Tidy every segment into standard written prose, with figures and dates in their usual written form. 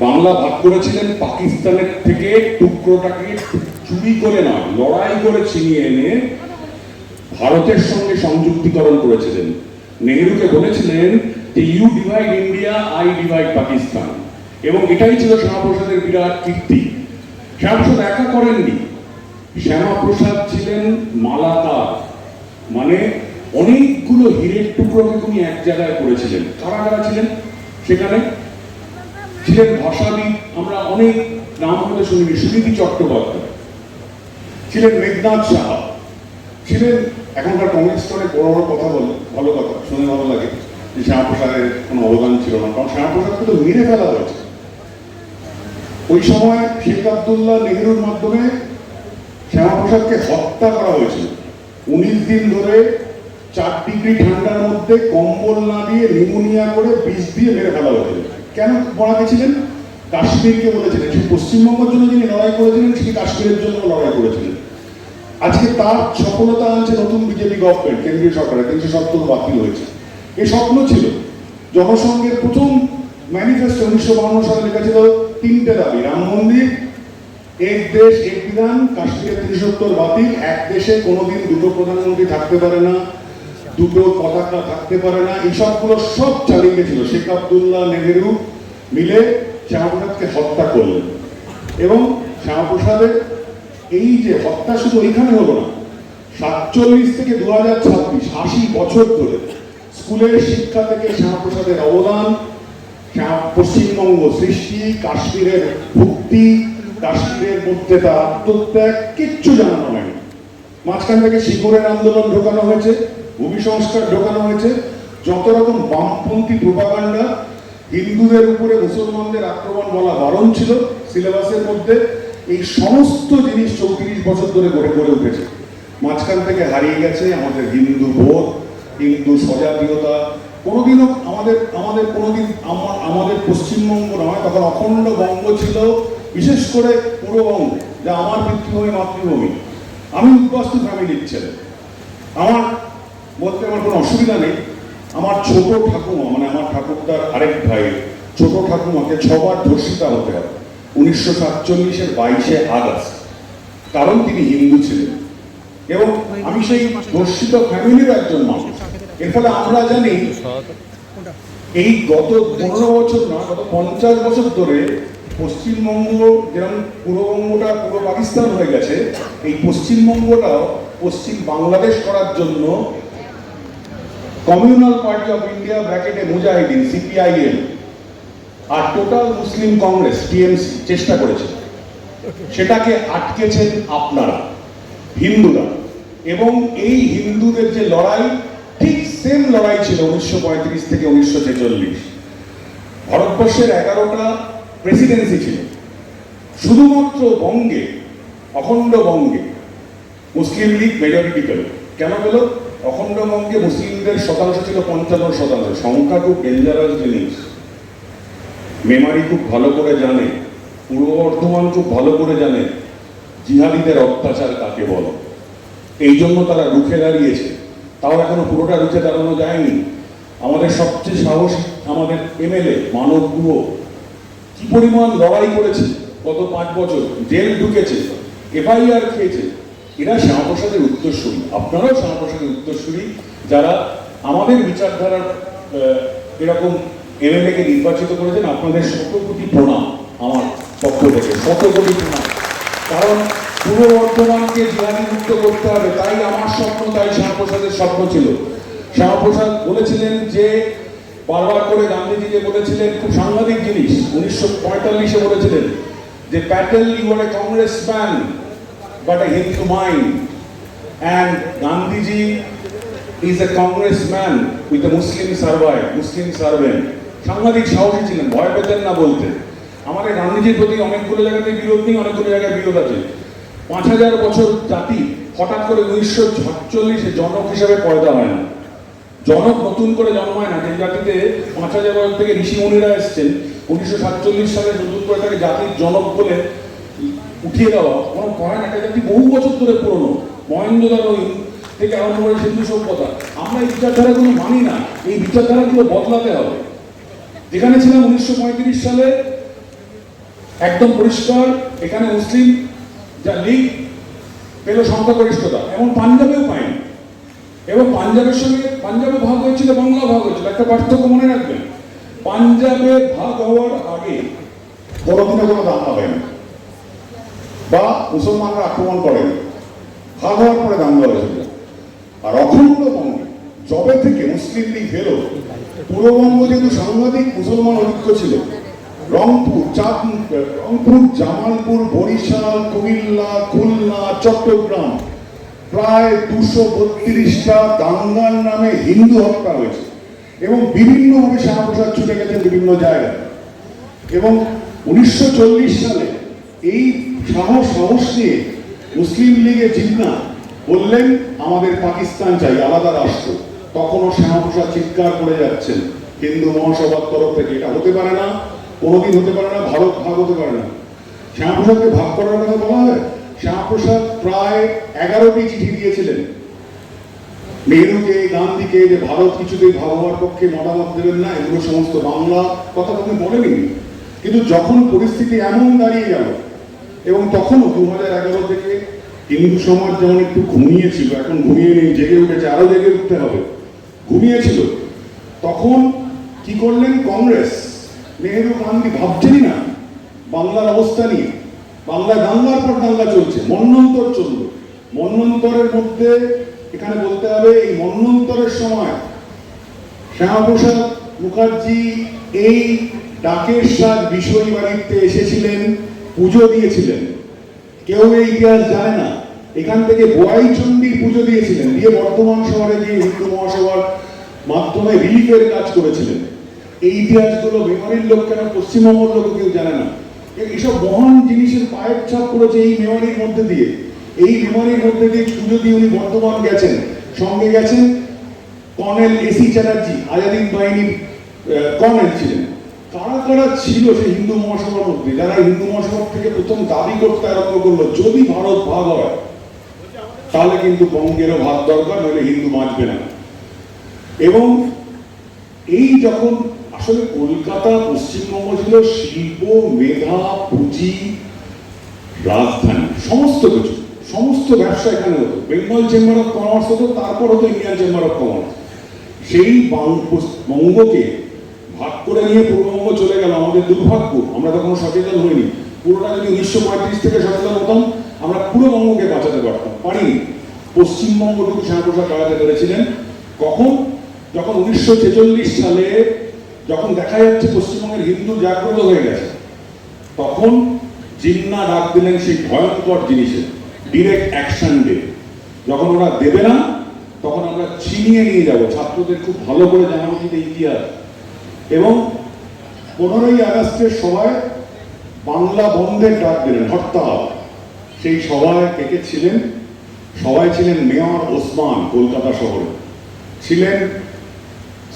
বাংলা ভাগ করেছিলেন পাকিস্তানের থেকে টুকরোটাকে চুরি করে নয়, লড়াই করে ছিনিয়ে এনে ভারতের সঙ্গে সংযুক্তিকরণ করেছিলেন। নেহরুকে বলেছিলেন যে you divide India, I divide Pakistan, এবং এটাই ছিল শ্যামাপ্রসাদের বিরাট কীর্তি। শ্যামাপ্রসাদ একা করেননি, শ্যামাপ্রসাদ ছিলেন মালাকার, মানে অনেকগুলো হীরের টুকরোকে তিনি এক জায়গায় করেছিলেন। কারা কারা ছিলেন সেখানে? ছিলেন ভাষাবিদ, আমরা অনেক নাম হতে শুনিনি, সুনীতি চট্টোপাধ্যায় ছিলেন, মেঘনাথ সাহা ছিলেন। এখনকার কংগ্রেস অনেক বড় বড় কথা বলে, ভালো কথা শুনে ভালো লাগে যে শ্যামাপ্রসাদের কোনো অবদান ছিল না, কারণ শ্যামাপ্রসাদকে তো মেরে ফেলা হয়েছে। ওই সময় শেখ আবদুল্লাহ নেহরুর মাধ্যমে শ্যামাপ্রসাদকে হত্যা করা হয়েছিল। 19 দিন ধরে 4 ডিগ্রি ঠান্ডার মধ্যে কম্বল না দিয়ে নিউমোনিয়া করে বিষ দিয়ে মেরে ফেলা হয়েছিল। কেন মারা গেছিলেন? কাশ্মীরকে বলেছিলেন, সে পশ্চিমবঙ্গের জন্য যিনি লড়াই করেছিলেন তিনি কাশ্মীরের জন্য লড়াই করেছিলেন। আজকে তার সফলতা আনছে নতুন বিজেপি গভর্নমেন্ট, কেন্দ্রীয় সরকারের 370 বাতিল হয়েছে। এই স্বপ্ন ছিল জনসংঘের প্রথম ম্যানিফেস্টো 1952 সালে লেখা ছিল 3টে দাবি: রাম মন্দির, এক দেশ এক বিধান, কাশ্মীরের 370 বাতিল, এক দেশে কোনোদিন দুটো প্রধানমন্ত্রী থাকতে পারে না, দুটো পতাকা থাকতে পারে না। এই সবগুলো সব চালিয়ে গেছিল। শেখ আবদুল্লাহ নেহরু মিলে শ্যামাপ্রসাদকে হত্যা করলেন, এবং শ্যামাপ্রসাদের এই যে হত্যা শুধু ওইখানে হলো না, 47 থেকে 2026 80 বছর ধরে স্কুলের শিক্ষা থেকে শ্যামাপ্রসাদের অবদান, পশ্চিমবঙ্গ সৃষ্টি, কাশ্মীরের ভক্তি, কাশ্মীরের মধ্যে তার আত্মত্যাগ কিচ্ছু জানানো হয়নি। মাঝখান থেকে শিখরের আন্দোলন ঢোকানো হয়েছে, ভূমি সংস্কার ঢোকানো হয়েছে, যত রকম বামপন্থী প্রোপাগান্ডা, হিন্দুদের উপরে মুসলমানদের আক্রমণ বলা বারণ ছিল সিলেবাসের মধ্যে, এই সমস্ত জিনিস 34 বছর ধরে গড়ে গড়ে উঠেছে। মাঝখান থেকে হারিয়ে গেছে আমাদের হিন্দু বোধ, হিন্দু স্বজাতীয়তা। কোনোদিনও আমাদের কোনোদিন আমাদের পশ্চিমবঙ্গ নয়, তখন অখণ্ড বঙ্গ ছিল, বিশেষ করে পূর্ববঙ্গ, যা আমার পিতৃভূমি মাতৃভূমি। আমি উদ্বাস্তু ফ্যামিলির ছেলে, আমার বলতে আমার কোনো অসুবিধা নেই। আমার ছোট ঠাকুমা, মানে আমার ঠাকুরদার আরেক ভাই ছোট ঠাকুমাকে 6 বার ধর্ষিতা হতে হবে 1947-এর 22শে আগস্ট, কারণ তিনি হিন্দু ছিলেন। এবং আমি সেই ধর্ষিত ফ্যামিলির একজন মানুষ। এর ফলে আমরা জানি এই গত 15 বছর না, গত 50 বছর ধরে পশ্চিমবঙ্গ যেরকম পূর্ববঙ্গটা পূর্ব পাকিস্তান হয়ে গেছে, এই পশ্চিমবঙ্গটাও পশ্চিম বাংলাদেশ করার জন্য কমিউনাল পার্টি অফ ইন্ডিয়া ব্র্যাকেটে মুজাহিদিন সিপিআইএম আর টোটাল মুসলিম কংগ্রেস টিএমসি চেষ্টা করেছে। সেটাকে আটকেছেন আপনারা হিন্দুরা। এবং এই হিন্দুদের যে লড়াই, ঠিক সেম লড়াই ছিল 1935 থেকে 1946। ভারতবর্ষের 11টা প্রেসিডেন্সি ছিল, শুধুমাত্র বঙ্গে, অখণ্ড বঙ্গে মুসলিম লীগ মেজরিটি পেল। কেন পেল? অখণ্ড বঙ্গে মুসলিমদের শতাংশ ছিল 55%। সংখ্যা খুব ডেঞ্জারাস জিনিস, মেমারি খুব ভালো করে জানে, পূর্ব বর্ধমান খুব ভালো করে জানে জিহাদিদের অত্যাচার কাকে বলে। এই জন্য তারা রুখে দাঁড়িয়েছে। তাও এখনো পুরোটা রুখে দাঁড়ানো যায়নি। আমাদের সবচেয়ে সাহসী আমাদের এমএলএ মানব গুহ কি পরিমাণ লড়াই করেছে, গত 5 বছর জেল ঢুকেছে, এফআইআর খেয়েছে। এরা শ্যামাপ্রসাদের উত্তরসূরি, আপনারাও শ্যামাপ্রসাদের উত্তরসূরি, যারা আমাদের বিচারধারার এরকম এমএলএকে নির্বাচিত করেছেন। আপনাদের 100 কোটি প্রণাম আমার পক্ষ থেকে, 100 কোটি প্রণাম। কারণ পূর্ব বর্ধমানকে জিহাদি মুক্ত করতে হবে, তাই আমার স্বপ্ন, তাই শ্যামাপ্রসাদের স্বপ্ন ছিল। শ্যামাপ্রসাদ বলেছিলেন যে, বারবার করে গান্ধীজিকে বলেছিলেন খুব সাংঘাতিক জিনিস, 1945-এ বলেছিলেন যে, Patel you are a congressman but a Hindu mind, and Gandhiji is a congressman with a Muslim servant. সাংঘাতিক সাহসী ছিলেন, ভয় পেতেন না বলতে। আমাদের গান্ধীজির প্রতি অনেকগুলো জায়গাতে বিরোধ নেই, অনেকগুলো জায়গায় বিরোধ আছে। 5000 বছর জাতি হঠাৎ করে 1946-এ জনক হিসাবে পয়দা হয় না। জনক নতুন করে জন্মায় না। যে জাতিতে 5000 বছর থেকে ঋষিমুনিরা এসছেন, 1947 সালে নতুন করে তাকে জাতির জনক বলে উঠিয়ে দেওয়া কোনো হয় না। একটা জাতি বহু বছর ধরে পুরনো, মহেন্দ্রদার থেকে আরম্ভ করে সিন্ধু সভ্যতা। আমরা এই বিচারধারাগুলো মানি না, এই বিচারধারাগুলো বদলাতে হবে। যেখানে ছিলাম 1935 সালে একদম পরিষ্কার এখানে মুসলিম যা লীগ পেল সংখ্যাগরিষ্ঠতা, এবং পাঞ্জাবেও পায়নি। এবং পাঞ্জাবের সঙ্গে পাঞ্জাবে ভাগ হয়েছিল, বাংলা ভাগ হয়েছিল। একটা পার্থক্য মনে রাখবেন, পাঞ্জাবে ভাগ হওয়ার আগে কোনোদিনও কোনো দাঙ্গা হয়নি বা মুসলমানরা আক্রমণ করেনি, ভাগ হওয়ার পরে দাঙ্গা হয়েছিল। আর অখণ্ডবঙ্গে যবে থেকে মুসলিম লীগ এলো, পূর্ববঙ্গ যেহেতু সাংঘাতিক মুসলমান ঐক্য ছিল, রংপুর, জামালপুর, বরিশাল, কুমিল্লা, খুলনা, চট্টগ্রাম প্রায় 232টা দাঙ্গার নামে হিন্দু হত্যা হয়েছে এবং বিভিন্নভাবে শ্যামাপ্রসাদ ছুটে গেছেন বিভিন্ন জায়গায়। এবং 1940 সালে এই সাহস নিয়ে মুসলিম লীগের জিন্নাহ বললেন আমাদের পাকিস্তান চাই, আলাদা রাষ্ট্র। তখনও শ্যামাপ্রসাদ চিৎকার করে যাচ্ছেন হিন্দু মহাসভার তরফ থেকে, এটা হতে পারে না, কোনোদিন হতে পারে না, ভারত ভাগ হতে পারে না। শ্যামাপ্রসাদকে ভাগ করার কথা বলা হয়। শ্যামাপ্রসাদ প্রায় 11টি চিঠি দিয়েছিলেন নেহরুকে, গান্ধীকে, যে ভারত কিছুতেই ভাগ হওয়ার পক্ষে মতামত দেবেন না, এগুলো সমস্ত বাংলা কথা তুমি বলেনি। কিন্তু যখন পরিস্থিতি এমন দাঁড়িয়ে গেল, এবং তখনও 2011 থেকে হিন্দু সমাজ যেমন একটু ঘুমিয়েছিল, এখন ঘুমিয়ে নেই, জেগে উঠেছে, আরো জেগে উঠতে হবে, ঘুমিয়েছিল, তখন কি করলেন কংগ্রেস, নেহরু, গান্ধী ভাবছেনই না বাংলার অবস্থা নিয়ে। বাংলায় দাঙ্গার পর দাঙ্গা চলছে, মন্বন্তর চলল। মন্বন্তরের মধ্যে এখানে বলতে হবে, এই মন্বন্তরের সময় শ্যামাপ্রসাদ মুখার্জি এই ডাকের সাথ বিষয় বাড়িতে এসেছিলেন, পুজো দিয়েছিলেন। কেউ এই ইতিহাস জানে না। এখান থেকে বোয়াই চণ্ডীর পুজো দিয়েছিলেন, দিয়ে বর্ধমান শহরে গিয়ে হিন্দু মহাসভার মাধ্যমে রিলিফের কাজ করেছিলেন। এই ইতিহাসগুলো মেমারির লোক কেন, পশ্চিমবঙ্গের লোক কেউ জানে না। এইসব মহান জিনিসের পায়ের ছাপ করেছে এই মেমারির মধ্যে দিয়ে। এই মেমারির মধ্যে দিয়ে পুজো দিয়ে উনি বর্ধমান গেছেন, সঙ্গে গেছেন কর্নেল এসি চ্যাটার্জি, আজাদিন বাহিনীর কর্নেল ছিলেন। কারা কারা ছিল সেই হিন্দু মহাসভার মধ্যে, যারা হিন্দু মহাসভা থেকে প্রথম দাবি করতে আরম্ভ করলো যদি ভারত ভাগ হয় তাহলে কিন্তু বঙ্গেরও ভাগ দরকার, নইলে হিন্দু বাঁচবে না। এবং এই যখন আসলে কলকাতা, পশ্চিমবঙ্গ ছিল শিল্প, মেধা, পুঁজি, রাজধানী, সমস্ত কিছু, সমস্ত ব্যবসা এখানে হতো। বেঙ্গল চেম্বার অফ কমার্স হতো, তারপর হতো ইন্ডিয়ান চেম্বার অফ কমার্স। সেই বঙ্গকে ভাগ করে নিয়ে পূর্ববঙ্গ চলে গেল। আমাদের দুর্ভাগ্য, আমরা তখন সচেতন হইনি। পুরোটা যদি 1935 থেকে সচেতন হতাম, আমরা পুরো বঙ্গকে বাঁচাতে পারতাম, পারিনি। পশ্চিমবঙ্গটুকু শ্যামাপ্রসাদ বাঁচাতে পেরেছিলেন। কখন? যখন 1946 সালে যখন দেখা যাচ্ছে পশ্চিমবঙ্গের হিন্দু জাগ্রত হয়ে গেছে, তখন জিন্নাহ ডাক দিলেন সেই ভয়ঙ্কর জিনিসের ডিরেক্ট অ্যাকশন ডে। যখন ওরা দেবে না, তখন আমরা ছিনিয়ে নিয়ে যাব। ছাত্রদের খুব ভালো করে জানা উচিত ইতিহাস। এবং 15ই আগস্টের সভায় বাংলা বন্ধের ডাক দিলেন, হরতাল। সেই সভায় কে কে ছিলেন? সভায় ছিলেন মেয়র ওসমান, কলকাতা শহরে ছিলেন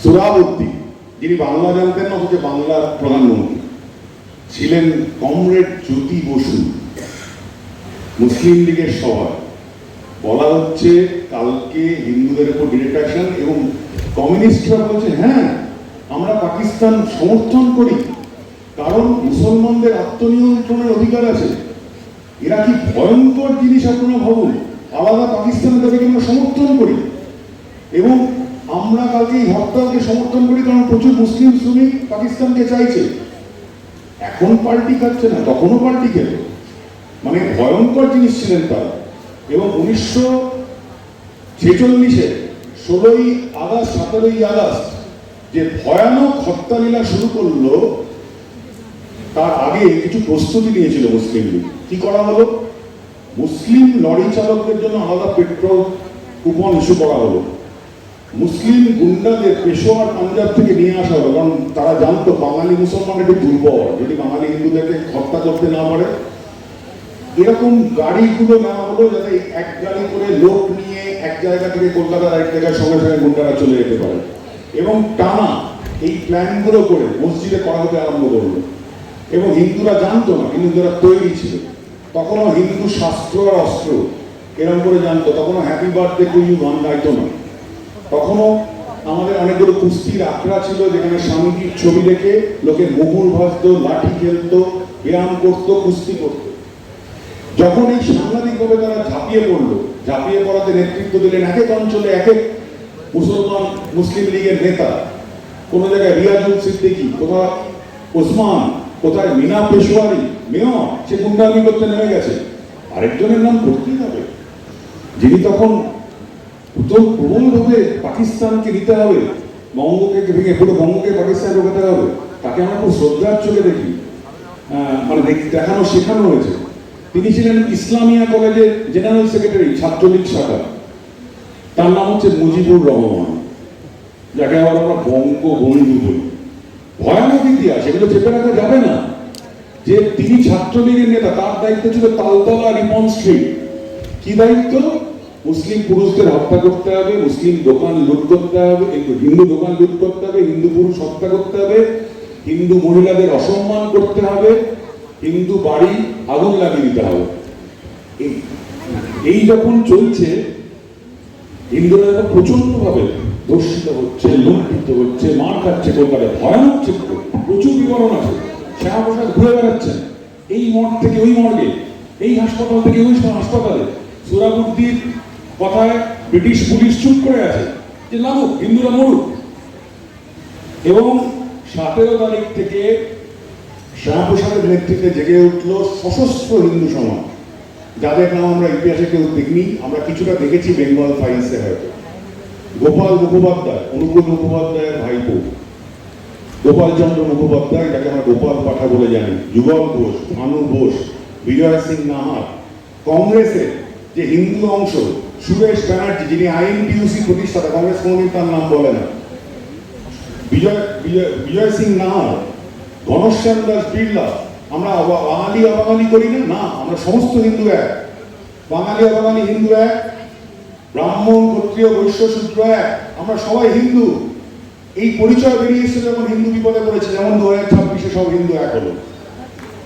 সুরাবর্তী, যিনি বাংলা জানতেন না, হচ্ছে বাংলার প্রধানমন্ত্রী ছিলেন, কমরেড জ্যোতি বসু। মুসলিম লীগের সভায় বলা হচ্ছে কালকে হিন্দুদের উপর ডিরেক্ট অ্যাকশন, এবং কমিউনিস্টরা বলছে হ্যাঁ আমরা পাকিস্তান সমর্থন করি, কারণ মুসলমানদের আত্মনিয়ন্ত্রণের অধিকার আছে। এরা কি ভয়ঙ্কর জিনিস আপনারা ভাবুন, আলাদা পাকিস্তানের দাবিকে আমরা সমর্থন করি। এবং আমরা কালকে এই হরতালকে সমর্থন করি কারণ প্রচুর মুসলিম শ্রমিক পাকিস্তানকে চাইছে। এখন পাল্টি খাচ্ছে না, তখনও পাল্টি খেল। মানে ভয়ঙ্কর জিনিস ছিলেন তারা। এবং 1946-এ 16ই আগস্ট, 17ই আগস্ট যে ভয়ানক হত্যালীলা শুরু করলো, তার আগে কিছু প্রস্তুতি নিয়েছিল মুসলিম লীগ। কি করা হলো? মুসলিম লরি চালকদের জন্য আলাদা পেট্রোল কুপন ইস্যু করা হলো। মুসলিম গুন্ডাদের পেশোয়ার, পাঞ্জাব থেকে নিয়ে আসা হলো, কারণ তারা জানতো বাঙালি মুসলমান একটু দুর্বল, যদি বাঙালি হিন্দুদেরকে হত্যা করতে না পারে। এরকম গাড়িগুলো নেওয়া হলো, যাতে এক গাড়ি করে লোক নিয়ে এক জায়গা থেকে কলকাতার এক জায়গায় সঙ্গে সঙ্গে গুন্ডারা চলে যেতে পারে। এবং টানা এই প্ল্যানগুলো করে মসজিদে করা হতে আরম্ভ করলো। এবং হিন্দুরা জানতো না, হিন্দুরা তৈরি ছিল। তখনও হিন্দু শাস্ত্র আর অস্ত্র এরকম করে জানতো। তখনও হ্যাপি বার্থডে টু ইউ গান গাইতো না। তখনও আমাদের অনেকগুলো কুস্তির আখড়া ছিল, যেখানে স্বামীজির ছবি দেখে লোকে মুগুর ভাজতো, লাঠি খেলতো, ব্যায়াম করতো, কুস্তি করতো। যখন এই সাংঘাতিকভাবে তারা ঝাঁপিয়ে পড়াতে নেতৃত্ব দিলেন এক এক অঞ্চলে এক এক মুসলিম লীগের নেতা। কোন জায়গায় রিয়াজুল সিদ্দিকী, কোথাও ওসমান, কোথায় মিনা পেশোয়ারি মেয়র, সে গুন্ডামি করতে নেমে গেছে। আরেকজনের নাম করতেই হবে, যিনি তখন প্রবলভাবে পাকিস্তানকে নিতে হবে, বঙ্গকে ভেঙে পুরো বঙ্গকে পাকিস্তান ঢোকাতে হবে, তাকে আমরা খুব শ্রদ্ধার চোখে দেখি, মানে দেখানো শেখানো হয়েছে। তিনি ছিলেন ইসলামিয়া কলেজের জেনারেল সেক্রেটারি, ছাত্রলীগ শাখা। তার নাম হচ্ছে মুজিবুর রহমান, যাকে আবার আমরা বঙ্গবন্ধু বলি। ভয়ানক ইতিহাস, এগুলো চেপে রাখা যাবে না। যে তিনি ছাত্রলীগের নেতা, তার দায়িত্ব ছিল তালতলা রিপন স্ট্রিট। কি দায়িত্ব? মুসলিম পুরুষদের হত্যা করতে হবে, মুসলিম দোকান লুট করতে হবে, হিন্দু দোকান লুট করতে হবে, হিন্দু পুরুষ হত্যা করতে হবে, হিন্দু মহিলাদের অসম্মান করতে হবে, হিন্দু বাড়ি আগুন লাগিয়ে দিতে হবে। এই যখন চলছে, হিন্দুরা প্রচন্ড ভাবে ধর্ষিত হচ্ছে, লুণ্ঠিত হচ্ছে, মার খাচ্ছে। কলকাতায় ভয়ানক চিত্র, প্রচুর বিবরণ আছে। শ্যামাপ্রসাদ ঘুরে বেড়াচ্ছেন এই মঠ থেকে ওই মর্গে, এই হাসপাতাল থেকে ওই হাসপাতালে। সুরাবুদ্দির কথায় ব্রিটিশ পুলিশ চুপ করে আছে যে লাগুক, হিন্দুরা মরুক। এবং 17 তারিখ থেকে শ্যামাপ্রসাদের নেতৃত্বে জেগে উঠল সশস্ত্র হিন্দু সমাজ, যাদের নাম আমরা ইতিহাসে কেউ দেখিনি। আমরা কিছুটা দেখেছি বেঙ্গল ফাইলসে হয়তো। গোপাল মুখোপাধ্যায়, অনুকূল মুখোপাধ্যায়ের ভাইপো গোপাল চন্দ্র মুখোপাধ্যায়, যাকে আমরা গোপাল পাঠা বলে জানি, যুগল ঘোষ, ভানু ঘোষ, বিজয় সিং নাহার। কংগ্রেসের যে হিন্দু অংশ, সুরেশ ব্যানার্জি, যিনি আইএনটিইউসি প্রতিষ্ঠাতা, কংগ্রেস কোনদিন তার নাম বলে না, বিজয় সিং নাহার, ঘনশ্যাম দাস বিড়লা। আমরা বাঙালি অবাঙালি করি না, আমরা সমস্ত হিন্দু এক। বাঙালি অবাঙালি হিন্দু এক, ব্রাহ্মণ ক্ষত্রিয় বৈশ্য শূদ্র এক, আমরা সবাই হিন্দু। এই পরিচয় বেরিয়ে এসে যখন হিন্দু বিপদে পড়েছে, যেমন 2026-এ সব হিন্দু এক হলো,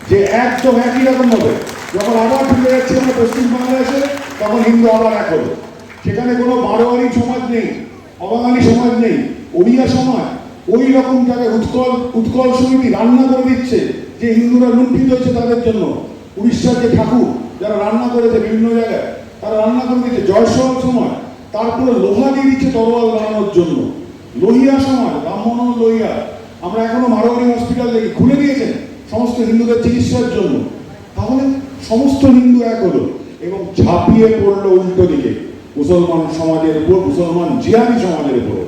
যে একদম একই রকম হবে। যখন আবার ঢুকে যাচ্ছে আমরা পশ্চিম বাংলাদেশে, তখন হিন্দু আবার এক হলো। সেখানে কোনো মারোয়ারি সমাজ নেই, অবাঙালি সমাজ নেই, ওড়িয়া সমাজ। ওই রকম জায়গায় উৎকল সমিতি রান্না করে দিচ্ছে যে হিন্দুরা লুণ্ঠিত হয়েছে তাদের জন্য। উড়িষ্যার যে ঠাকুর যারা রান্না করেছে বিভিন্ন জায়গায়, তারা রান্না করে দিচ্ছে। জয়সওয়াল সমাজ তারপরে লোহা দিয়ে দিচ্ছে তরোয়াল বানানোর জন্য। লোহিয়া সমাজ, ব্রাহ্মণ লোহিয়া, আমরা এখনো মারোয়ারি হসপিটাল দেখি, খুলে দিয়েছেন সমস্ত হিন্দুদের চিকিৎসার জন্য। তাহলে সমস্ত হিন্দু এক হলো এবং ঝাঁপিয়ে পড়লো উল্টো দিকে মুসলমান সমাজের উপর, মুসলমান জিহাদি সমাজের উপর।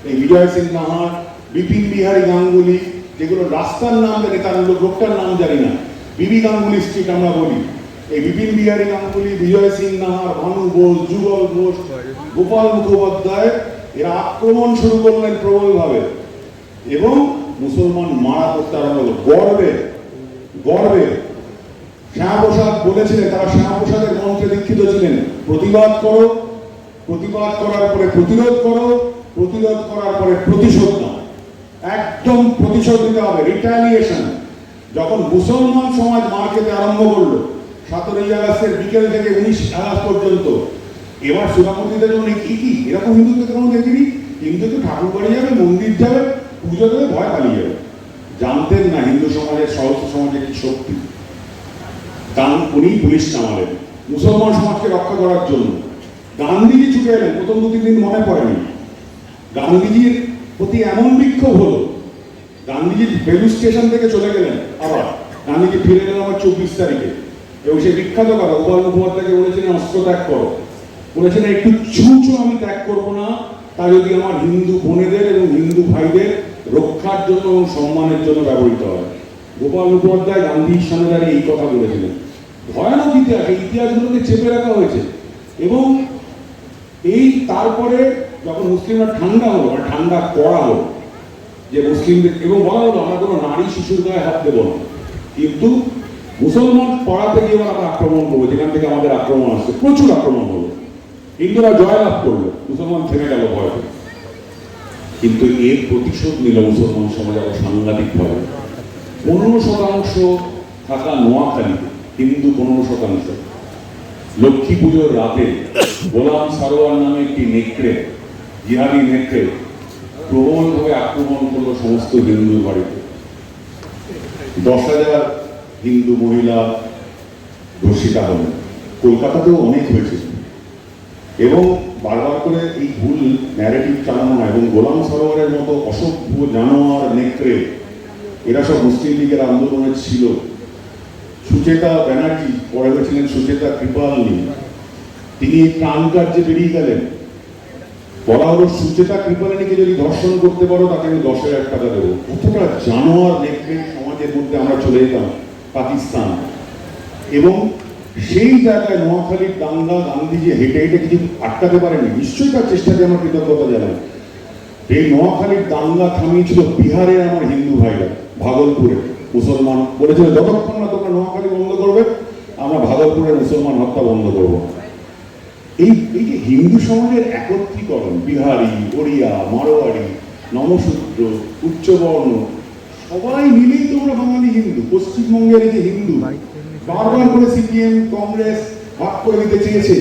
এই বিজয় সিং নাহার, বিপিন বিহারী গাঙ্গুলি, যেগুলো রাস্তার নাম জানি, তার লোকটার নাম জানি না, বিবি গাঙ্গুলি স্ট্রিট আমরা বলি। এই বিপিন বিহারী গাঙ্গুলি, বিজয় সিং নাহার, ভানু বোস, যুগল ঘোষ, গোপাল মুখোপাধ্যায়, এরা আক্রমণ শুরু করলেন প্রবলভাবে এবং মুসলমান মারা করতে আরম্ভ হলো। গর্বে শ্যামাপ্রসাদ বলেছিলেন, তারা শ্যামাপ্রসাদের মন্ত্রে দীক্ষিত ছিলেন, প্রতিবাদ করো, প্রতিবাদ করার পরে প্রতিরোধ করো, প্রতিরোধ করার পরে প্রতিশোধ নাও। একদম প্রতিশোধ নিতে হবে, রিটালিয়েশন। যখন মুসলমান সমাজ মার খেতে আরম্ভ করলো 17 আগস্টের বিকেল থেকে 19 আগস্ট পর্যন্ত, এবার সুরামুদ্দিদের জন্য কি এরকম হিন্দুদের কোনো দেখিনি। হিন্দু তো ঠাকুর বাড়ি যাবে, মন্দির যাবে, পুজো দেবে, ভয় পালিয়ে যাবে। জানতেন না হিন্দু সমাজের, সহস্র সমাজের কি শক্তি। কারণ উনি পুলিশ নামালেন মুসলমান সমাজকে রক্ষা করার জন্য। গান্ধীজি ছুটে এলেন, প্রথম 2-3 দিন মনে পড়েনি। গান্ধীজির প্রতি এমন বিক্ষোভ হলো, গান্ধীজি বেলু স্টেশন থেকে চলে গেলেন। আবার গান্ধীজি ফিরে গেলেন আমার 24 তারিখে। এবং সে বিখ্যাত কথা, গোপাল মুখোপাধ্যায়কে বলেছিলেন অস্ত্র ত্যাগ করো, বলেছেন একটু ছুঁচো আমি ত্যাগ করবো না, তা যদি আমার হিন্দু বোনেদের এবং হিন্দু ভাইদের রক্ষার জন্য এবং সম্মানের জন্য ব্যবহৃত হয়। গোপাল মুখোপাধ্যায় গান্ধীর সামনে দাঁড়িয়ে এই কথা বলেছিলেন। ভয়ানক ইতিহাস, এই ইতিহাসগুলোকে চেপে রাখা হয়েছে। এবং এই তারপরে যখন মুসলিমরা ঠান্ডা হলো, মানে ঠান্ডা করা হলো, যে মুসলিমদের, এবং বলা হলো আমরা কোনো নারী শিশুর গায়ে হাত দেবো না, কিন্তু মুসলমান পড়াতে গিয়ে আমরা আক্রমণ করবো, যেখান থেকে আমাদের আক্রমণ আসছে, প্রচুর আক্রমণ হলো। হিন্দুরা জয়লাভ করলো, মুসলমান থেমে গেল ভয়তে। কিন্তু এর প্রতিশোধ নিল মুসলমান সমাজ আরো সাংঘাতিকভাবে। 15% থাকা নোয়াখালীতে হিন্দু 15%। লক্ষ্মী পুজোর রাতে গোলাম সারোয়ার নামে একটি নেকড়ে, জিহাদি নেকড়ে, প্রবলভাবে আক্রমণ করলো সমস্ত হিন্দুর বাড়িতে। 10,000 হিন্দু মহিলা ধর্ষিতা হলেন। কলকাতাতেও অনেক হয়েছিল। এবং বারবার করে এই ভুল ন্যারেটিভ চালানো হয়, এবং গোলাম সরোয়ারের মতো অসভ্য জানোয়ার নেকড়ে এরা সব মুসলিম লীগের আন্দোলনে ছিল। সুচেতা ব্যানার্জি, পরে হয়েছিলেন সুচেতা কৃপালনি, তিনি প্রাণ কার্যে বেরিয়ে গেলেন। বলা হলো সুচেতা কৃপালিনীকে যদি ধর্ষণ করতে পারো তাকে আমি 10,000 টাকা দেবো। কতটা জানোয়ার নেকড়ে সমাজের মধ্যে আমরা চলে যেতাম পাকিস্তান। এবং সেই জায়গায় নোয়াখালীর দাঙ্গা গান্ধীজি হেঁটে হেঁটে কিছু আটকাতে পারেনি, নিশ্চয়ই তার চেষ্টাকে আমার কৃতজ্ঞতা জানাই। এই নোয়াখালীর দাঙ্গা থামিয়েছিল বিহারের আমার হিন্দু ভাইরা, ভাগলপুরে মুসলমান বলেছিল যতক্ষণ না তোমরা নোয়াখালী বন্ধ করবে আমরা ভাগলপুরের মুসলমান হত্যা বন্ধ করবো। এই যে হিন্দু সমাজের একত্রীকরণ, বিহারি, ওড়িয়া, মারোয়ারি, নমশূদ্র, উচ্চবর্ণ সবাই মিলেই তোমরা বাঙালি হিন্দু। পশ্চিমবঙ্গের এই যে হিন্দু বারবার করে সিপিএম কংগ্রেস ভাগ করে দিতে চেয়েছে,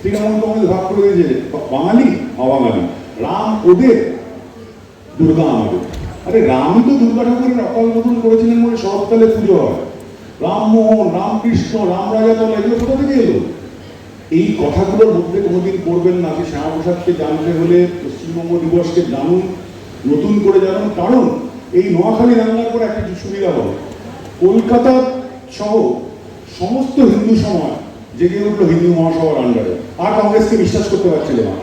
তৃণমূল কংগ্রেস ভাগ করে দিয়েছে, বাঙালি অবাঙালি, রাম ওদের, দুর্গা আমাদের। আরে রামই তো দুর্গা ঠাকুরের অকাল বোধন করেছিলেন বলে শরৎকালে পুজো হয়। রামমোহন, রামকৃষ্ণ, রামরাজাতলা এগুলো কোথা থেকে এলো? এই কথাগুলোর মধ্যে কোনোদিন পড়বেন না যে শ্যামাপ্রসাদকে জানতে হলে পশ্চিমবঙ্গ দিবসকে জানুন, নতুন করে জানুন। কারণ এই নোয়াখালী দাঙ্গার পর একটা সুবিধা হলো, কলকাতা সহ সমস্ত হিন্দু সমাজ জেগে উঠলো হিন্দু মহাসভার আন্ডারে। আর কংগ্রেসকে বিশ্বাস করতে পারছিল না।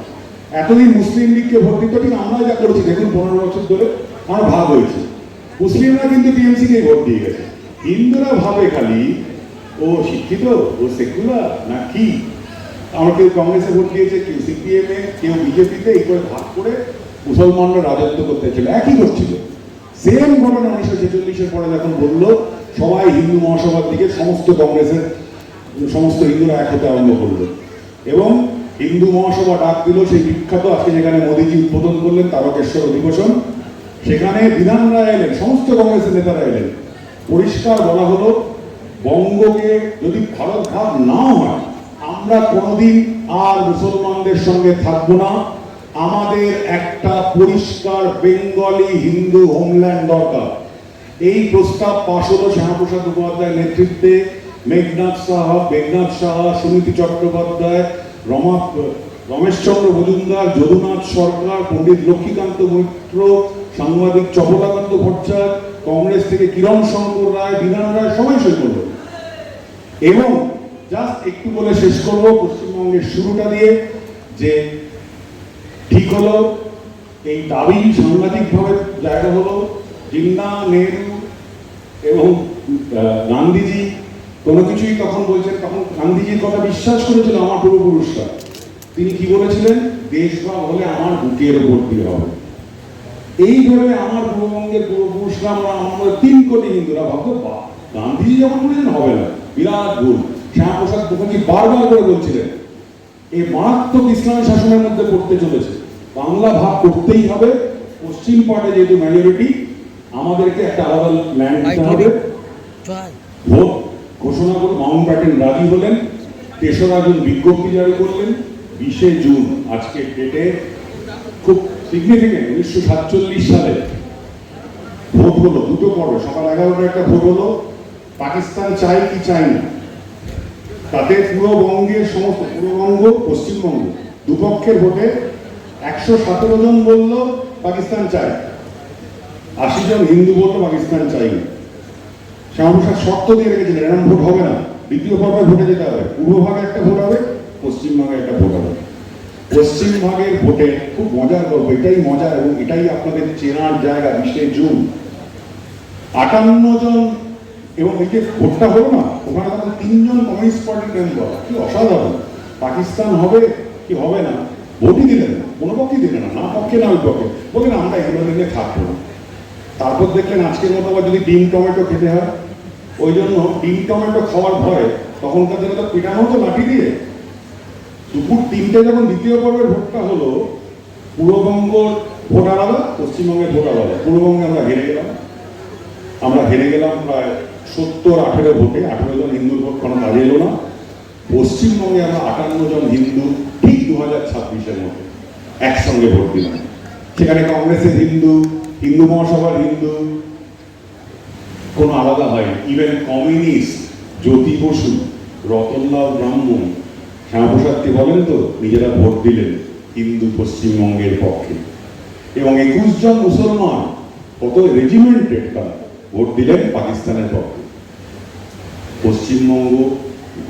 এতদিন মুসলিম লীগকে ভোট দিত, ঠিক আমরা যা করেছি দেখুন 15 বছর ধরে আমার ভাগ হয়েছে। মুসলিমরা কিন্তু টিএমসিকে ভোট দিয়ে গেছে। হিন্দুরা ভাবে খালি ও শিক্ষিত, ও সেকুলার না কি। আমরা কেউ কংগ্রেসে ভোট দিয়েছে, কেউ সিপিএমে, কেউ বিজেপিতে, এই করে ভাগ করে মুসলমানরা রাজত্ব করতে ছিল। একই করছিল। সেম ঘটনা 1946-এর পরে যখন বললো সবাই হিন্দু মহাসভার দিকে, সমস্ত কংগ্রেসের সমস্ত হিন্দুরা এক হতে আরম্ভ করলো এবং হিন্দু মহাসভা ডাক দিল। সেই বিখ্যাত আজকে যেখানে মোদীজি উদ্বোধন করলেন তারকেশ্বর অধিবেশন, সেখানে বিধানরা এলেন, সমস্ত কংগ্রেসের নেতারা এলেন। পরিষ্কার বলা হলো বঙ্গকে যদি ভারত ভাগ না হয় আমরা কোনোদিন আর মুসলমানদের সঙ্গে থাকবো না। আমাদের একটা পরিষ্কার বেঙ্গলি হিন্দু হোমল্যান্ড দরকার। এই প্রস্তাব পাশ হলো শ্যামাপ্রসাদ মুখোপাধ্যায়ের নেতৃত্বে। মেঘনাথ সাহা, সুনীতি চট্টোপাধ্যায়, রমেশচন্দ্র মজুমদার, যদুনাথ সরকার, পণ্ডিত লক্ষ্মীকান্ত মৈত্র, সাংবাদিক চপলাকান্ত ভট্টাচার্য, কংগ্রেস থেকে কিরণ শঙ্কর রায়, বিধান রায়, সবাই সই করল। এবং জাস্ট একটু বলে শেষ করবো পশ্চিমবঙ্গের শুরুটা দিয়ে, যে ঠিক হলো এই দাবি সাংঘাতিকভাবে জায়গা হলো। জিন্না, নেহরু এবং গান্ধীজি কোনো কিছুই তখন বলছেন, তখন গান্ধীজির কথা বিশ্বাস করেছিল আমার পূর্বপুরুষরা। তিনি কি বলেছিলেন? দেশভাগ হলে আমার বুকের উপর দিয়ে হবে। এইভাবে আমার পূর্ববঙ্গের পূর্বপুরুষরা, আমরা 3 কোটি হিন্দুরা ভাবতো গান্ধীজি যখন বলেছেন হবে না, বিরাট ভুল। শ্যামাপ্রসাদ মুখার্জি বারবার করে বলছিলেন এই মারাত্মক ইসলামী শাসনের মধ্যে পড়তে চলেছে, বাংলা ভাগ করতেই হবে। পশ্চিম পাটে যেহেতু মেজরিটি, আমাদেরকে একটা আলাদা ল্যান্ড দিতে হবে। ভোট ঘোষণা করে মাউন্ট ব্যাটেন রাজি হলেন। 3রা জুন বিজ্ঞপ্তি জারি করলেন। 20শে জুন আজকে ডেটে খুব সিগনিফিকেন্ট 1947 সালে ভোট হলো। 2টো পর্বে, সকাল 11টায় একটা ভোট হলো, পাকিস্তান চাই কি চাই না। তাতে পূর্ববঙ্গের সমস্ত, পূর্ববঙ্গ পশ্চিমবঙ্গ দুপক্ষের ভোটে 117 জন বলল পাকিস্তান চাই, 80 জন হিন্দু বলল পাকিস্তান চাই না। শ্যামাপ্রসাদ শর্ত দিয়ে রেখেছিলেন এরকম ভোট হবে না, দ্বিতীয় পর্বে ভোটে যেতে হবে। পূর্ব ভাগে একটা ভোট হবে, পশ্চিম ভাগে একটা ভোট হবে। পশ্চিম ভাগের ভোটে খুব মজার গল্প, এটাই মজা এবং এটাই আপনাদের চেনার জায়গা। 20শে জুন 58 জন, এবং এই যে ভোটটা হলো না, ওখানে তখন 3 জন কমিউনিস্ট পার্টির মেম্বার। কি অসাধারণ! পাকিস্তান হবে কি হবে না ভোটই দিলেন না, কোনো পক্ষেই দিলেন না, না পক্ষে না ওই পক্ষে, বললেন আমরা এগুলো নিয়ে থাকবো না। তারপর দেখলেন আজকের মতো আবার যদি ডিম টমেটো খেতে হয়, ওই জন্য ডিম টমেটো খাওয়ার ভয় তখনকার দিনে তো পিটানো হতো লাঠি দিয়ে। দুপুর 3টে যখন দ্বিতীয় পর্বের ভোটটা হলো, পূর্ববঙ্গ ভোট আলাদা, পশ্চিমবঙ্গের ভোট আলাদা। পূর্ববঙ্গে আমরা হেরে গেলাম প্রায় 70-18 ভোটে। 18 জন হিন্দুর ভোট কোনো কাজে এলো না। পশ্চিমবঙ্গে আমরা 58 জন হিন্দু ঠিক 2026-এর মধ্যে একসঙ্গে ভোট দিলাম। সেখানে কংগ্রেসের হিন্দু, হিন্দু মহাসভার হিন্দু, কোনো আলাদা হয়নি। ইভেন কমিউনিস্ট জ্যোতি বসু, রতনলাল ব্রাহ্মণ, শ্যামাপ্রসাদকে বলেন তো নিজেরা ভোট দিলেন হিন্দু পশ্চিমবঙ্গের পক্ষে, এবং 21 জন মুসলমান কত রেজিমেন্টেড তারা ভোট দিলেন পাকিস্তানের পক্ষে। পশ্চিমবঙ্গ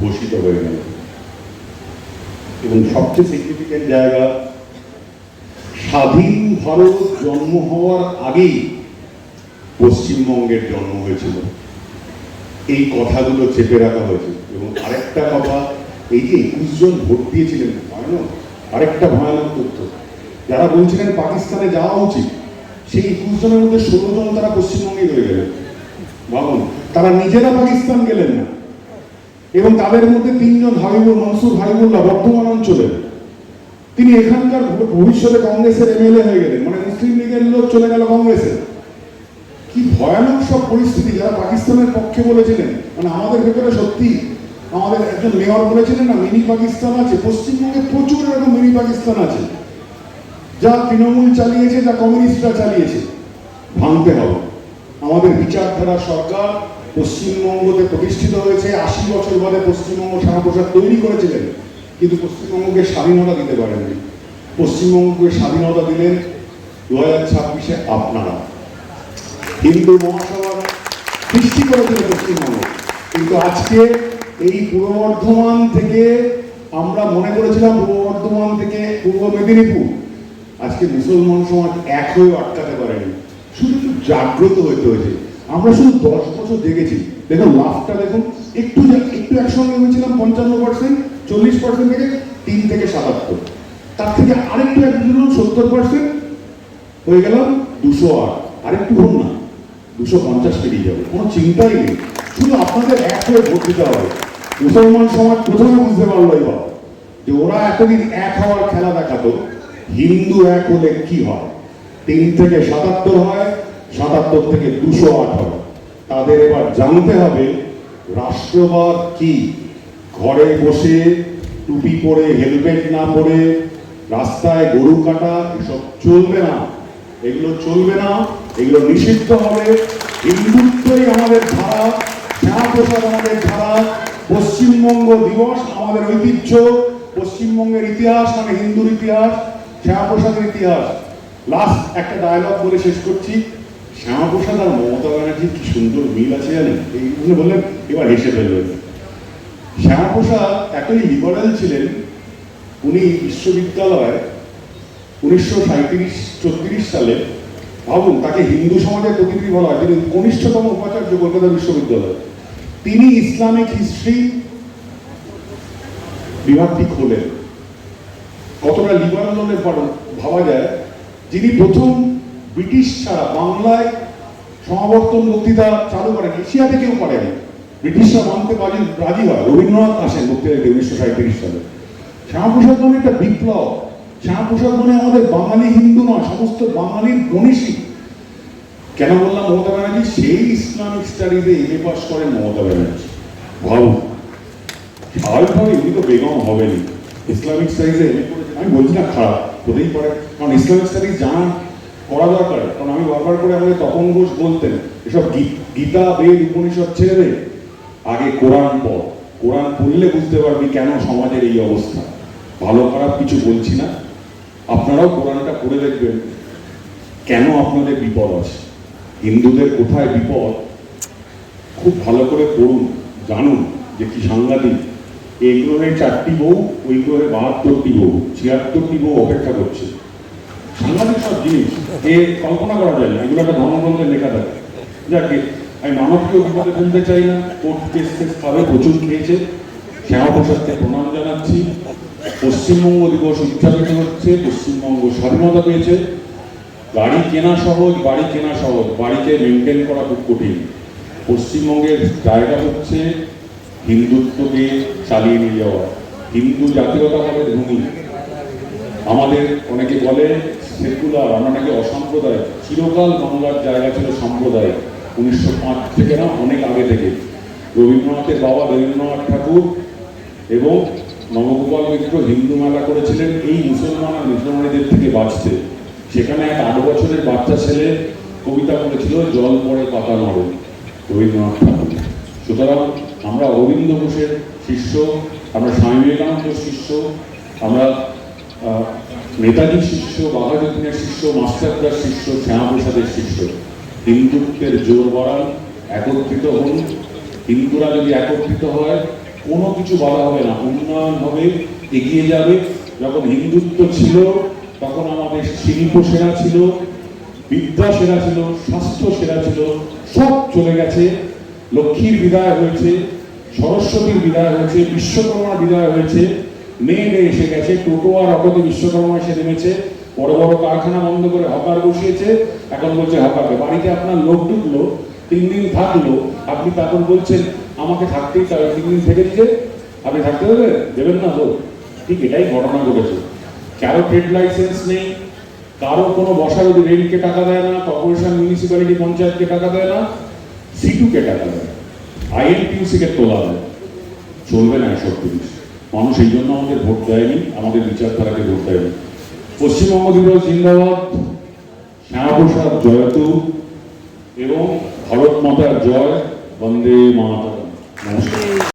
ঘোষিত হয়ে গেল। এবং সবচেয়ে সিগনিফিক্যান্ট জায়গা, স্বাধীন ভারত জন্ম হওয়ার আগেই পশ্চিমবঙ্গের জন্ম হয়েছিল। এই কথাগুলো চেপে রাখা হয়েছে। এবং আরেকটা কথা, এই যে 21 জন ভোট দিয়েছিলেন, ভয়ানক আরেকটা ভয়ানক তথ্য, যারা বলছিলেন পাকিস্তানে যাওয়া উচিত, সেই 21 জনের মধ্যে 16 জন তারা পশ্চিমবঙ্গে রয়ে গেলেন। ভাবুন, তারা নিজেরা পাকিস্তান গেলেন না। এবং তাদের মধ্যে 3 জন, মনসুর হাবিবুল্লাহ বর্ধমান অঞ্চলের, তিনি এখানকার ভবিষ্যতে কংগ্রেসের এমএলএ হয়ে গেলেন, মানে মুসলিম লীগের লোক চলে গেল কংগ্রেসে। কি ভয়ানক সব পরিস্থিতি। যারা পাকিস্তানের পক্ষে বলেছিলেন, মানে আমাদের ভেতরে সত্যি, আমাদের একজন মেয়র বলেছিলেন না মিনি পাকিস্তান আছে, পশ্চিমবঙ্গে প্রচুর এরকম মিনি পাকিস্তান আছে, যা তৃণমূল চালিয়েছে, যা কমিউনিস্টরা চালিয়েছে। ভাঙতে হবে। আমাদের বিচারধারা সরকার পশ্চিমবঙ্গতে প্রতিষ্ঠিত হয়েছে 80 বছর বাদে। পশ্চিমবঙ্গ শ্যামাপ্রসাদ তৈরি করেছিলেন, কিন্তু পশ্চিমবঙ্গকে স্বাধীনতা দিতে পারেননি। পশ্চিমবঙ্গকে স্বাধীনতা দিলেন 2026-এ আপনারা। হিন্দু মহাসভা সৃষ্টি করেছিল পশ্চিমবঙ্গ, কিন্তু আজকে এই পূর্ব বর্ধমান থেকে আমরা মনে করেছিলাম পূর্ব বর্ধমান থেকে পূর্ব মেদিনীপুর, আজকে মুসলমান সমাজ এক হয়ে আটকাতে পারেনি। শুধু একটু জাগ্রত হইতে হয়েছে। আমরা শুধু 10 বছর জেগেছি। দেখুন লাভটা দেখুন, একটু একসঙ্গে হয়েছিলাম 55%, 40% থেকে 3 থেকে 77, তার থেকে আরেকটু একজন 70% হয়ে গেলাম 208, আরেকটু হন না 250 পেরিয়ে যাবে। কোনো চিন্তাই নেই, শুধু আপনাদের এক হয়ে ভোট দিতে হবে। মুসলমান সমাজ প্রথমে বুঝতে পারলো এবার যে ওরা এতদিন এক হওয়ার খেলা দেখাতো, হিন্দু এক হলে কি হয়, 3 থেকে 77 হয়, 77 থেকে 208 হয়। তাদের এবার জানতে হবে রাষ্ট্রবাদ কি। ঘরে বসে টুপি পরে, হেলমেট না পরে রাস্তায় গরু কাটা, এসব চলবে না। এগুলো চলবে না, এগুলো নিষিদ্ধ হবে। হিন্দুত্বই আমাদের ধারা, শ্যামাপ্রসাদ আমাদের ধারা, পশ্চিমবঙ্গ দিবস আমাদের ঐতিহ্য, পশ্চিমবঙ্গের ইতিহাস মানে হিন্দুর ইতিহাস, শ্যামাপ্রসাদের ইতিহাস। লাস্ট একটা ডায়লগ বলে শেষ করছি। শ্যামাপ্রসাদ আর মমতা ব্যানার্জির কি সুন্দর মিল আছে জানেন? এইগুলো বললেন, এবার হেসে ফেলবেন। শ্যামাপ্রসাদ এতই লিবারেল ছিলেন, উনি বিশ্ববিদ্যালয়ে 1937-34 সালে, ভাবুন, তাকে হিন্দু সমাজের প্রতিনিধি বলা হয়, তিনি কনিষ্ঠতম উপাচার্য কলকাতা বিশ্ববিদ্যালয়। তিনি ইসলামিক হিস্ট্রি বিভাগটি খোলেন। কতটা লিবারেল হলে ভাবা যায়, যিনি প্রথম ব্রিটিশ ছাড়া বাংলায় সমাবর্তন বক্তৃতা চালু করেন। এশিয়াতে কেউ পারেন, ব্রিটিশরা মানতে রাজি হয়। রবীন্দ্রনাথ আসেন বক্তৃতা 1937 সালে। শ্যামাপ্রসাদ মানে একটা বিপ্লব। শ্যামাপ্রসাদ মানে আমাদের বাঙালি হিন্দু নয়, সমস্ত বাঙালির মনীষী। কেন বললাম মমতা ব্যানার্জি? সেই ইসলামিক স্টাডিজে এমএ পাস করেন মমতা ব্যানার্জি। ভাবুন, স্বাভাবিকভাবে উনি তো বেগম হবেনি, ইসলামিক স্টাডিজে এমএ করেছেন। আমি বলছি না খারাপ, হতেই পারে, কারণ ইসলামিক স্টাডিজ জানা করা দরকার। কারণ আমি বারবার করে আমাদের তপন ঘোষ বলতেন, এসব গীতা, বেদ, উপনিষদ ছেড়ে দে, আগে কোরআন পড়। কোরআন পড়লে বুঝতে পারবি কেন সমাজের এই অবস্থা। ভালো খারাপ কিছু বলছি না, আপনারাও কোরআনটা পড়ে দেখবেন কেন আপনাদের বিপদ আছে, হিন্দুদের কোথায় বিপদ। খুব ভালো করে পড়ুন, জানুন যে কি সাংঘাতিক। এই গ্রহের 4টি বউ, ওই গ্রহে 72টি বউ, 76টি বউ অপেক্ষা করছে। সাংঘাতিক সব জিনিস, এ কল্পনা করা যায় না। এগুলো একটা ধর্মগ্রন্থে লেখা থাকে। যাকে আমি মানবকেও বিপদে ফেলতে চাই না। কোর্ট কেস খাবে, প্রচুর খেয়েছে। শ্যামাপ্রসাদকে প্রণাম জানাচ্ছি। পশ্চিমবঙ্গ দিবস উদযাপিত হচ্ছে, পশ্চিমবঙ্গ স্বাধীনতা পেয়েছে। গাড়ি কেনা সহজ, বাড়ি কেনা সহজ, বাড়িকে মেনটেন করা খুব কঠিন। পশ্চিমবঙ্গের জায়গা হচ্ছে হিন্দুত্বকে চালিয়ে নিয়ে যাওয়া, হিন্দু জাতীয়তাবাদের ভূমি। আমাদের অনেকে বলে সেকুলার, আমরা নাকি অসাম্প্রদায়িক। চিরকাল বাংলার জায়গা ছিল সাম্প্রদায়িক, 1905 থেকে না, অনেক আগে থেকে। রবীন্দ্রনাথের বাবা দেবেন্দ্রনাথ ঠাকুর এবং নবগোপাল মিত্র হিন্দু মেলা করেছিলেন এই মুসলমান আর মুসলমানদের থেকে বাঁচতে। সেখানে এক 8 বছরের বাচ্চা ছেলে কবিতা বলেছিল, জল পড়ে পাতা নড়ে। রবীন্দ্রনাথ ঠাকুর। সুতরাং আমরা অরবিন্দ ঘোষের শিষ্য, আমরা স্বামী বিবেকানন্দের শিষ্য, আমরা নেতাজির শিষ্য, বাঘাযতীনের শিষ্য, মাস্টারদার শিষ্য, শ্যামাপ্রসাদের শিষ্য। হিন্দুত্বের জোর বাড়ান, একত্রিত হন। হিন্দুরা যদি একত্রিত হয় কোনো কিছু বাধা হবে না, উন্নয়ন হবে, এগিয়ে যাবে। যখন হিন্দুত্ব ছিল তখন আমাদের শিল্প সেরা ছিল, বিদ্যা সেরা ছিল, স্বাস্থ্য সেরা ছিল, সব চলে গেছে। লক্ষ্মীর বিদায় হয়েছে, সরস্বতীর বিদায় হয়েছে, বিশ্বকর্মার বিদায় হয়েছে, মেয়ে এসে গেছে, টোটো আর অটোতে বিশ্বকর্মা এসে নেমেছে, বড় বড় কারখানা বন্ধ করে হকার বসিয়েছে। এখন বলছে হকারকে বাড়িতে আপনার লোক ঢুকলো, 3 দিন থাকলো, আপনি তখন বলছেন আমাকে থাকতেই চাই, 3 দিন থেকে দিতে আপনি থাকতে দেবেন না তো। ঠিক এটাই ঘটনা ঘটেছে। কারো ট্রেড লাইসেন্স নেই, কারো কোনো বসার যদি রেন্টকে টাকা দেয় না, কর্পোরেশন, মিউনিসিপ্যালিটি, পঞ্চায়েতকে টাকা দেয় না, সিটুকে টাকা দেয়, আইএনটিউসিকে তোলা দেয়। চলবে না এসব জিনিস। মানুষ এই জন্য আমাদের ভোট দেয়নি, আমাদের বিচারধারাকে ভোট দেয়নি। পশ্চিমবঙ্গ দিবস জিন্দাবাদ, শ্যামাপ্রসাদ জয়তু এবং ভারত মাতার জয়, বন্দে মাতরম। নমস্কার।